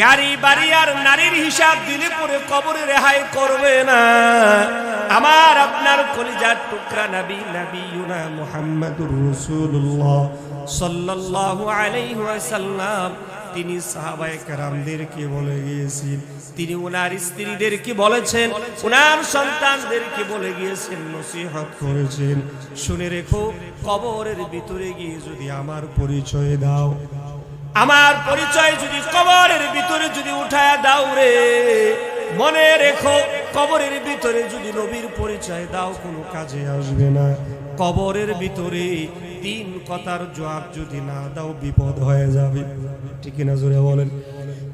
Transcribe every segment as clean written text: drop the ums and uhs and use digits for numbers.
গাড়ি বাড়ি আর নারীর হিসাব দিলে পরে কবরে রেহাই করবে না। আমার আপনার কলিজার টুকরা নবী নবিয়ুনা মুহাম্মদুর রাসূলুল্লাহ সাল্লাল্লাহু আলাইহি ওয়াসাল্লাম তিনি সাহাবায়ে কেরামদেরকে বলে গিয়েছেন, তিনি ওনার স্ত্রীদেরকে বলেছেন, ওনার সন্তানদেরকে বলে গিয়েছেন, নসিহত করেছেন, শুনে রেখো কবরের ভিতরে গিয়ে যদি আমার পরিচয় দাও, আমার পরিচয় যদি কবরের ভিতরে যদি উঠায়া দাও রে, মনে রেখো কবরের ভিতরে যদি নবীর পরিচয় দাও কোনো কাজে আসবে না। কবরের ভিতরে তিন কথার জবাব যদি না দাও বিপদ হয়ে যাবে। ঠিক না জোরে বলেন?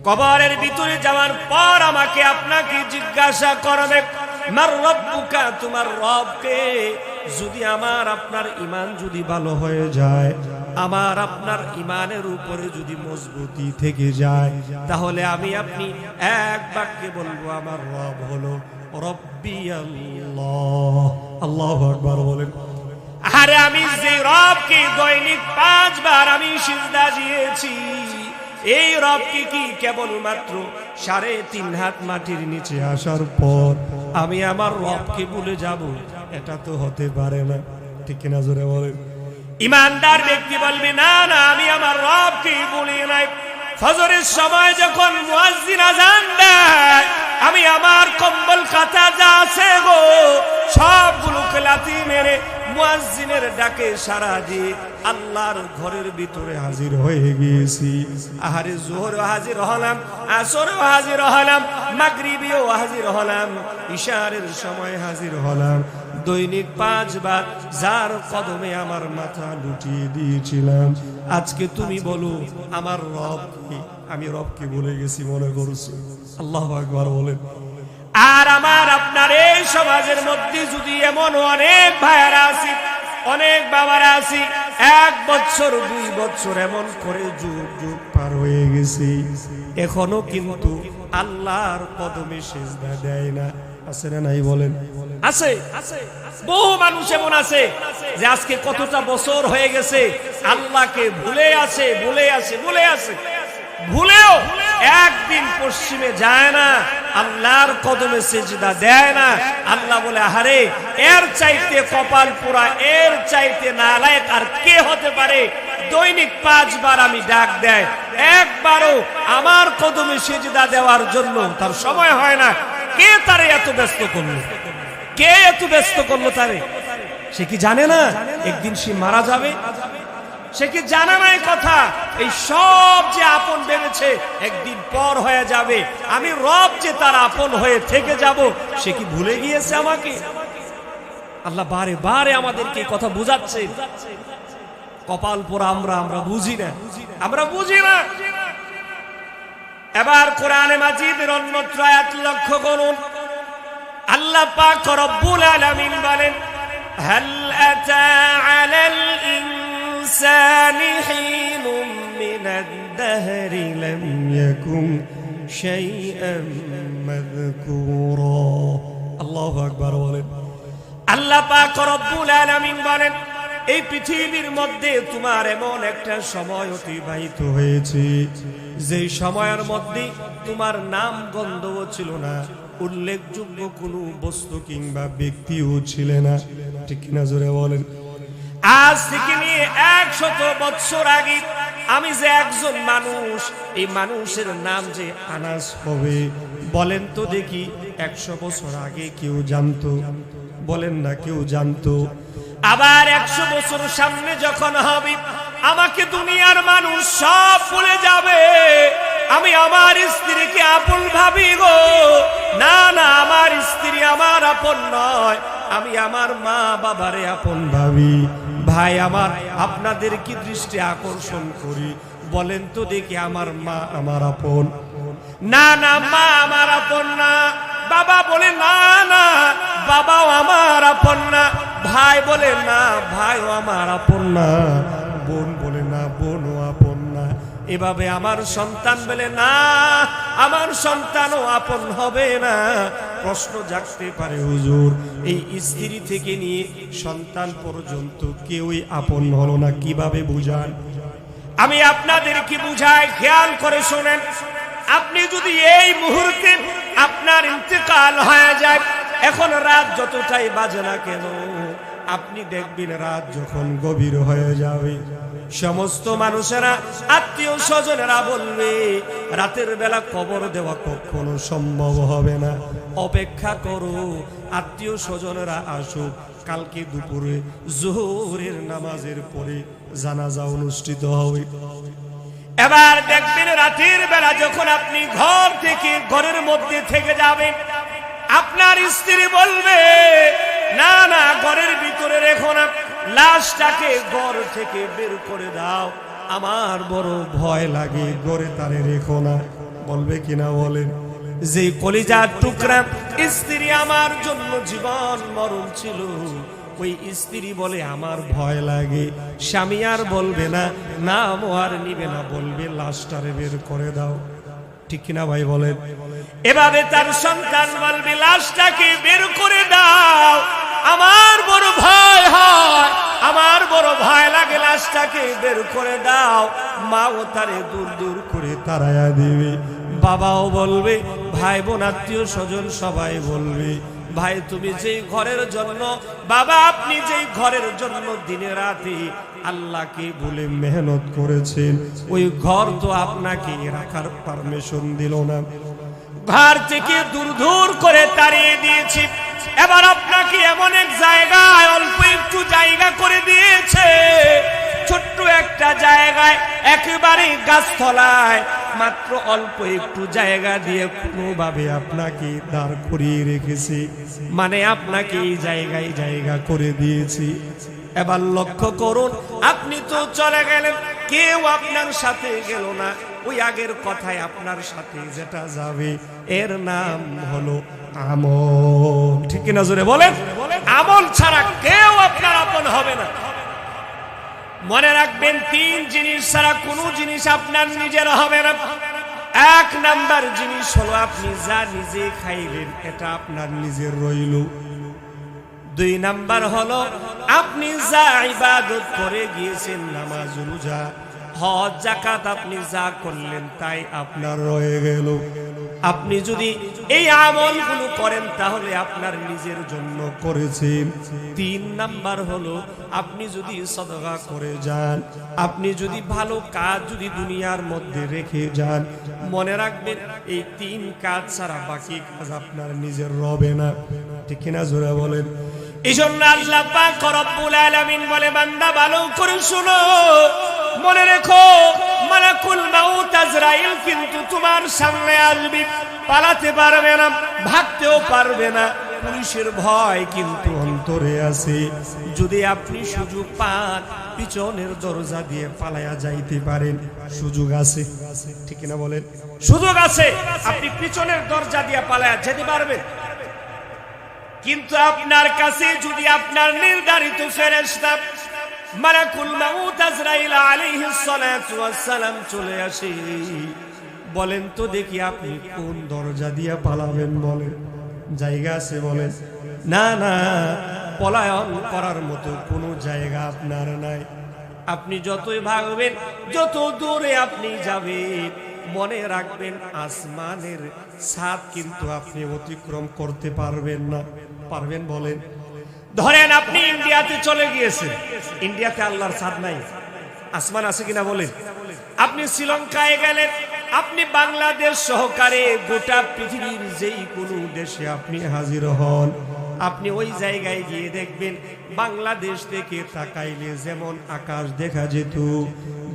কবরের ভিতরে যাওয়ার পর আমাকে আপনাকে জিজ্ঞাসা করবে মার রব্বুকা, তোমার রব কে? যদি আমার আপনার ঈমান যদি ভালো হয়ে যায়, আমার আপনার ঈমানের উপরে যদি মজবুতি থেকে যায়, তাহলে আমি আপনি এক বাক্যে বলবো আমার রব হলো রব্বি আল্লাহ। আল্লাহু আকবার বলেন। আরে আমি যে রবকে দৈনিক 5 বার আমি সিজদা দিয়েছি, এই রবকে কি কেবলমাত্র 3.5 হাত মাটির নিচে আসার পর আমি আমার রবকে ভুলে যাব? এটা তো হতে পারে না। ঠিক কিনা জোরে বলেন? ইমানদার ব্যক্তি বলবে না না, আমি আমার রবকে ভুলি নাই। ফজরের সময় যখন মুয়াজ্জিন আযান দেয়, আমি আমার কম্বল কাঁথা যা আছে গো সবগুলোকে লাথি মেরে মুয়াজ্জিনের ডাকে সাড়া দিয়ে আল্লাহর ঘরের ভিতরে হাজির হয়ে গিয়েছি। আহারে জোহর হাজির হলাম, আসর হাজির হলাম, মাগরিবিও হাজির হলাম, ইশারের সময় হাজির হলাম। দৈনিক 5 বার যার কদমে আমার মাথা লুটিয়ে দিয়েছিলাম, আজকে তুমি বলো আমার রব কি? আমি রবকে ভুলে গেছি মনে করছি। আল্লাহু আকবার বলেন। আর আমার আপনার এই সমাজের মধ্যে যদি এমন অনেক ভাইয়ারা আছি, অনেক বাবারা আছি, 1 বছর 2 বছর এমন করে যুগ যুগ পার হয়ে গেছে, এখনো কিন্তু আল্লাহর কদমে সিজদা দেয় না। আছে না নাই বলেন? আছে। বহু মানুষ এমন আছে যে আজকে কতটা বছর হয়ে গেছে আল্লাহকে ভুলে আছে, ভুলেও একদিন পশ্চিমে যায় না, আল্লাহর কদমে সিজদা দেয় না। আল্লাহ বলে আহারে এর চাইতে কপাল পোড়া, এর চাইতে নালায়েক আর কে হতে পারে? দৈনিক 5 বার আমি ডাক দেয়, একবারও আমার কদমে সিজদা দেওয়ার জন্য তার সময় হয় না। কে তারে এত ব্যস্ত করলো? কে এত ব্যস্ত করলো তারে? সে কি জানে না একদিন সে মারা যাবে? সে কি জানে না এই কথা? এই সব যে আপন ভেবেছে একদিন পর হয়ে যাবে, আমি রব যে তার আপন হয়ে থেকে যাব, সে কি ভুলে গিয়েছে আমাকে? আল্লাহ বারে বারে আমাদেরকে কথা বুঝাচ্ছে। কপাল পোড়া আমরা বুঝি না। এবার কোরআনে মাজিদের অন্যত্র আয়াত লক্ষ্য করুন। আল্লাহ পাক রব্বুল আলামিন বলেন হাল আতা আলাল ইনসানি হিনুম মিনাদ দাহরি লাম ইয়াকুন শাইআন মাযকুরা। আল্লাহু আকবার বলেন। আল্লাহ পাক রব্বুল আলামিন বলেন এই পৃথিবীর মধ্যে তোমার এমন একটা সময় অতিবাহিত হয়েছে যে সময়ের মধ্যে তোমার নাম গন্ধও ছিল না, উল্লেখযোগ্য কোনো বস্তু কিংবা ব্যক্তিও ছিল না। ঠিক কিনা জোরে বলেন? আজ থেকে নিয়ে 100 বছর আগে আমি যে একজন মানুষ, এই মানুষের নাম যে আনাস হবে, বলেন তো দেখি 100 বছর আগে কেউ জানতো? বলেন না কেউ জানতো? আবার 100 বছর সামনে যখন হবে, আমাকে দুনিয়ার মানুষ সব ভুলে যাবে। আমি আমার স্ত্রীকে আপন ভাবি গো, না না, আমার স্ত্রী আমার আপন নয়, আমি আমার মা বাবারে আপন ভাবি। ভাই আমার, আপনাদের কি দৃষ্টি আকর্ষণ করি, বলেন তো দেখি আমার মা আমার আপন? না না, মা আমার আপন না। বাবা বলে না না, বাবাও আমার আপন না। ভাই বলে না, ভাইও আমার আপন না। বোন বলে না, বোনও আপন না। এভাবে আমার সন্তান বলে না, আমার সন্তানও আপন হবে না। প্রশ্ন জাগতে পারে, হুজুর এই স্ত্রী থেকে নিয়ে সন্তান পর্যন্ত কেউই আপন হলো না, কিভাবে বুঝান? আমি আপনাদেরকে বুঝাই, খেয়াল করে শোনেন। আপনি যদি এই মুহূর্তে আপনার ইন্তেকাল হয়ে যায়, এখন রাত যতটাই বাজে না কেন, আপনি দেখবেন রাত যখন গভীর হয়ে যাবে, সমস্ত মানুষেরা, আত্মীয় স্বজনেরা বলবে রাতের বেলা কবর দেওয়া কখনো সম্ভব হবে না, অপেক্ষা করো, আত্মীয় স্বজনেরা আসুক, কালকে দুপুরে জোহরের নামাজের পরে জানাজা অনুষ্ঠিত হবে। এবার দেখবেন রাতের বেলা যখন আপনি ঘর থেকে ঘরের মধ্যে থেকে যাবেন, আপনার স্ত্রী বলবে না না, ঘরের ভিতরে রেখো না, লাশটাকে ঘর থেকে বের করে দাও, আমার বড় ভয় লাগে, ঘরে তারে রেখো না। বলবে কিনা বলেন? যে কলিজার টুকরা স্ত্রী আমার জন্য জীবন মরণ ছিল, ওই স্ত্রী বলে আমার ভয় লাগে, স্বামী আর বলবে না, নাম আর নিবে না, বলবে লাশটারে বের করে দাও। ঠিক কিনা ভাই বলেন? এভাবে তার সন্তান বলবে লাশটাকে বের করে দাও, আমার বড় ভয় হয়, আমার বড় ভয় লাগে, লাশটাকে বের করে দাও। মাও তারে দূর দূর করে তাড়ায়া দিবে, বাবাও বলবে, ভাই বোন আত্মীয় স্বজন সবাই বলবে, ভাই তুমি যেই ঘরের জন্য, বাবা আপনি যেই ঘরের জন্য দিনে রাতে আল্লাহকে বলে মেহনত করেছেন, ওই ঘর তো আপনাকে রাখার পারমিশন দিল না, ঘর থেকে দূর দূর করে তাড়িয়ে দিয়েছি, এবার আপনাকে এমন এক জায়গায় অল্প একটু জায়গা করে দিয়েছে, ছোট্ট একটা জায়গায়, একেবারে গাছতলায়, মাত্র অল্প একটু জায়গা দিয়ে কোনোভাবে আপনাকে দাঁড় করিয়ে রেখেছি, মানে আপনাকে এই জায়গায় জায়গা করে দিয়েছি। এবার লক্ষ্য করুন, আপনি তো চলে গেলেন, কেউ আপনার সাথে গেল না, ওই আগের কথায় আপনার সাথে যেটা যাবে এর নাম হলো আমল। ঠিক কিনা জোরে বলেন? আমল ছাড়া কেউ আপনার আপন হবে না। মনে রাখবেন, তিন জিনিস ছাড়া কোনো জিনিস আপনার নিজের হবে না। এক নাম্বার জিনিস হলো আপনি যা নিজে খাইলেন এটা আপনার নিজের রইল। দুই নাম্বার হলো আপনি যা ইবাদত করে গিয়েছেন, নামাজ রোজা হজ যাকাত আপনি যা করলেন তাই আপনার রয়ে গেল। আপনি যদি এই আমলগুলো করেন তাহলে আপনার নিজের জন্য করেছেন। তিন নাম্বার হলো আপনি যদি সাদকা করে যান, আপনি যদি ভালো কাজ যদি দুনিয়ার মধ্যে রেখে যান, মনে রাখবেন এই তিন কাজ ছাড়া বাকি কাজ আপনার নিজের রবে না। ঠিক কিনা জোরে বলেন? এই জন্য আল্লাহ পাক রব্বুল আলামিন বলে, বান্দা ভালো করে শুনো, মনে রেখো মালাকুল মাউত আজরাইল কিন্তু তোমার সামনে আসবে, পালাতে পারবে না, ভাগতেও পারবে না, পুলিশের ভয় কিন্তু অন্তরে আছে। যদি আপনি সুযোগ পান পিছনের দরজা দিয়ে পালায়া যাইতে পারেন, সুযোগ আছে। ঠিক না বলেন? সুযোগ আছে, আপনি পিছনের দরজা দিয়ে পালায়া যেতে পারবেন। কিন্তু আপনার কাছে যদি আপনার নির্ধারিত ফেরেশতা মালাকুল মাউত আজরাইল আলাইহিস সালাতু ওয়াস সালাম চলে আসে, বলেন তো দেখি আপনি কোন দরজা দিয়ে পালাবেন? বলেন, জায়গা আছে? বলেন না না, পলায়ন করার মতো কোনো জায়গা আপনার নাই। আপনি যতই ভাগবেন, যত দূরে আপনি যাবেন, মনে রাখবেন আসমানের ছাদ কিন্তু আপনি অতিক্রম করতে পারবেন না। পারবেন? বলেন। ধরেন আপনি ইন্ডিয়াতে চলে গিয়েছেন, ইন্ডিয়াতে আল্লাহর ছাদ নাই, আসমান আছে কিনা বলেন? আপনি শ্রীলঙ্কায় গেলেন, আপনি বাংলাদেশ সহকারে গোটা পৃথিবীর যেই কোনো দেশে আপনি হাজির হন, আপনি ওই জায়গায় গিয়ে দেখবেন বাংলাদেশ থেকে তাকাইলে যেমন আকাশ দেখা যেত,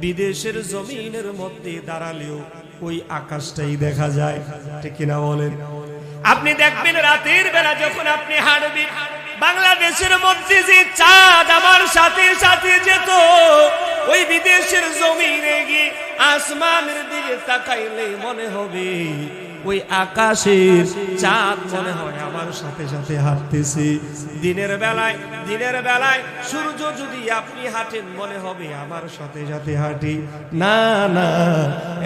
বিদেশের জমিনের মধ্যে দাঁড়ালেও ওই আকাশটাই দেখা যায়। ঠিক কিনা বলেন? আপনি দেখবেন রাতের বেলা যখন আপনি হাঁটবেন, বাংলাদেশের মধ্যে যে চাঁদ আমার সাথে সাথে যেত, ওই বিদেশের জমিনে গিয়ে আসমানের দিকে তাকাইলে মনে হবে ওই আকাশের চাঁদ মনে হয় আমার সাথে সাথে হাঁটতেছে। দিনের বেলায় সূর্য যদি আপনি হাঁটেন মনে হবে আমার সাথে সাথে হাঁটি। না না,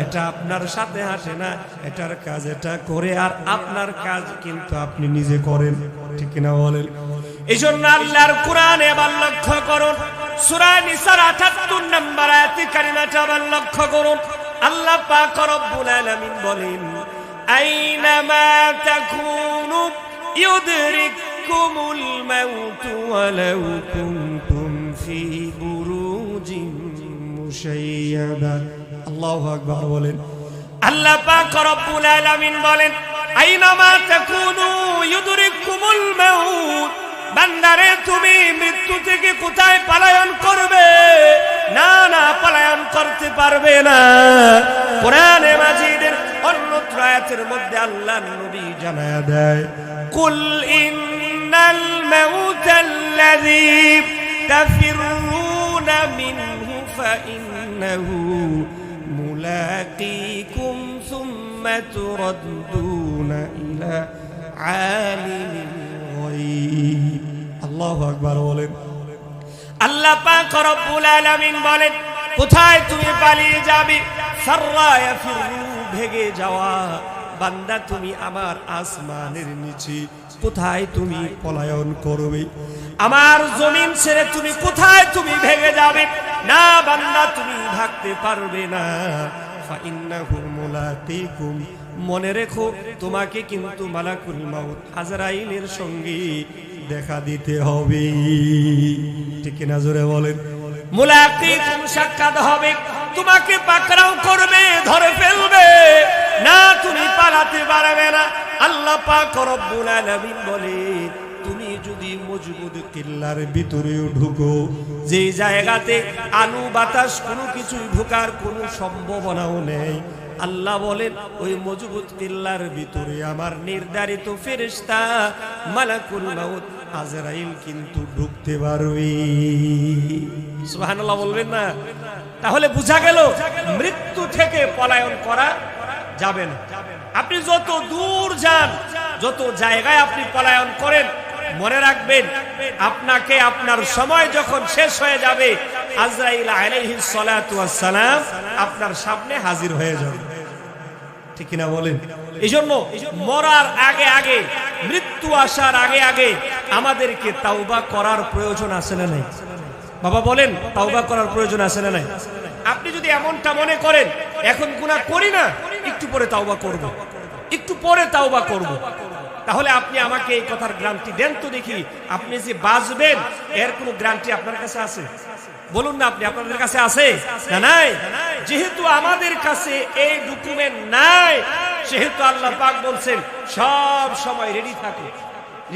এটা আপনার সাথে হাঁটে না, এটার কাজ এটা করে, আর আপনার কাজ কিন্তু আপনি নিজে করেন। ঠিক না বলেন? এই জন্য আল্লাহর কোরআনে আবার লক্ষ্য করুন, সূরা নিসার ৭৮ নম্বর আয়াতে কারিমাটা আবার লক্ষ্য করুন, আল্লাহ পাক রব্বুল আলামিন বলেন আইনামা তাকুনু ইউদরিকুমুল মাউত ওয়ালাউ কুনতুম ফি বুরুজিন মুশাইয়াদা। আল্লাহু আকবার বলেন। আল্লাহ পাক রব্বুল আলামিন বলেন আইনামা তাকুনু ইউদরিকুমুল মাউত, বান্দারে তুমি মৃত্যু থেকে কোথায় পলায়ন করবে? না না, পলায়ন করতে পারবে না। কোরআনে মাজিদের অন্যত্র আয়াতের মধ্যে আল্লাহর নবী জানায়া দেয় কুল ইন্নাল মাউতাল্লাযী তাফিরুনা মিনহু ফাইন্নাহু মুলাকীকুম সুম্মা তুরাদ্দুনা ইলা আলিমিল গায়ব। আল্লাহু আকবার বলেন। আল্লাহ পাক রব্বুল আলামিন বলেন কোথায় তুমি পালিয়ে যাবে? সাররা ইয়াফিরু, ভেগে যাওয়া। বান্দা তুমি আমার আসমানের নিচে কোথায় তুমি পলায়ন করবে? আমার জমিন ছেড়ে তুমি কোথায় তুমি ভেগে যাবে? না বান্দা, তুমি ভাগতে পারবে না। ফাইন্নাহু মুলাকীকুম, মনে রেখো তোমাকে কিন্তু মালাকুল মাউত আজরাইলের সঙ্গে দেখা দিতে হবে। ঠিক কিনা জোরে বলেন। মুলাকীকুম, সাক্ষাৎ হবে, তোমাকে পাকড়াও করবে, ধরে ফেলবে। না তুমি পালাতে পারবে না। আল্লাহ পাক রব্বুল আলামিন বলে তুমি যদি মজবুত কিল্লার ভিতরেও ঢুকো, যে জায়গাতে আলু বাতাস কোনো কিছুই ঢোকার কোনো সম্ভাবনাও নেই, আল্লাহ বলেন ওই মজবুত কিল্লার ভিতরে আমার নির্ধারিত ফেরেশতা মালাকুল মাউত আজরাইল কিন্তু ঢুকতে পারবে। সুবহানাল্লাহ বলবেন না? তাহলে বোঝা গেল মৃত্যু থেকে পলায়ন করা যাবে না। আপনি যত দূর যান, যত জায়গায় আপনি পলায়ন করেন, মনে রাখবেন আপনাকে আপনার সময় যখন শেষ হয়ে যাবে আজরাইল আলাইহিস সালাতু ওয়াস সালাম আপনার সামনে হাজির হয়ে যাবে। ঠিক কিনা বলেন? এইজন্য মরার আগে আগে, মৃত্যু আসার আগে আগে আমাদেরকে তাওবা করার প্রয়োজন আছে না নাই? বাবা বলেন, তাওবা করার প্রয়োজন আছে না নাই? আপনি যদি এমনটা মনে করেন এখন গুনাহ করি না, একটু পরে তাওবা করব, একটু পরে তাওবা করব, তাহলে আপনি আমাকে এই কথার গ্যারান্টি দেন তো দেখি। আপনি যে বাঁচবেন এর কোনো গ্যারান্টি আপনার কাছে আছে? বলুন না, আপনি আপনাদের কাছে আছে না নাই? যেহেতু আমাদের কাছে এই ডকুমেন্ট নাই, সেহেতু আল্লাহ পাক বলছেন সব সময় রেডি থাকো,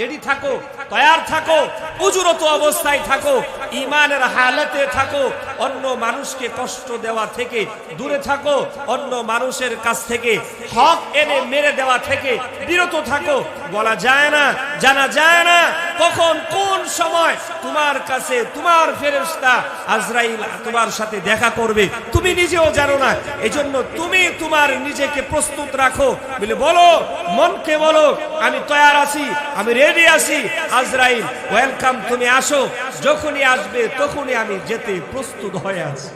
রেডি থাকো, তৈয়ার থাকো, উজুরত অবস্থায় থাকো, ঈমানের হালতে থাকো, অন্য মানুষকে কষ্ট দেওয়া থেকে দূরে থাকো, অন্য মানুষের কাছ থেকে হক এনে মেরে দেওয়া থেকে বিরত থাকো। বলা যায় না, জানা যায় না কখন কোন সময় তোমার কাছে তোমার ফেরেশতা আজরাইল তোমার সাথে দেখা করবে, তুমি নিজেও জানো না। এজন্য তুমি তোমার নিজেকে প্রস্তুত রাখো, বলে বলো, মনকে বলো আমি তৈয়ার আছি, আমি রেডি আছি, আজরাইল ওয়েলকাম, তুমি আসো, যখনই আসবে তখনই আমি যেতে প্রস্তুত হয়ে আছি।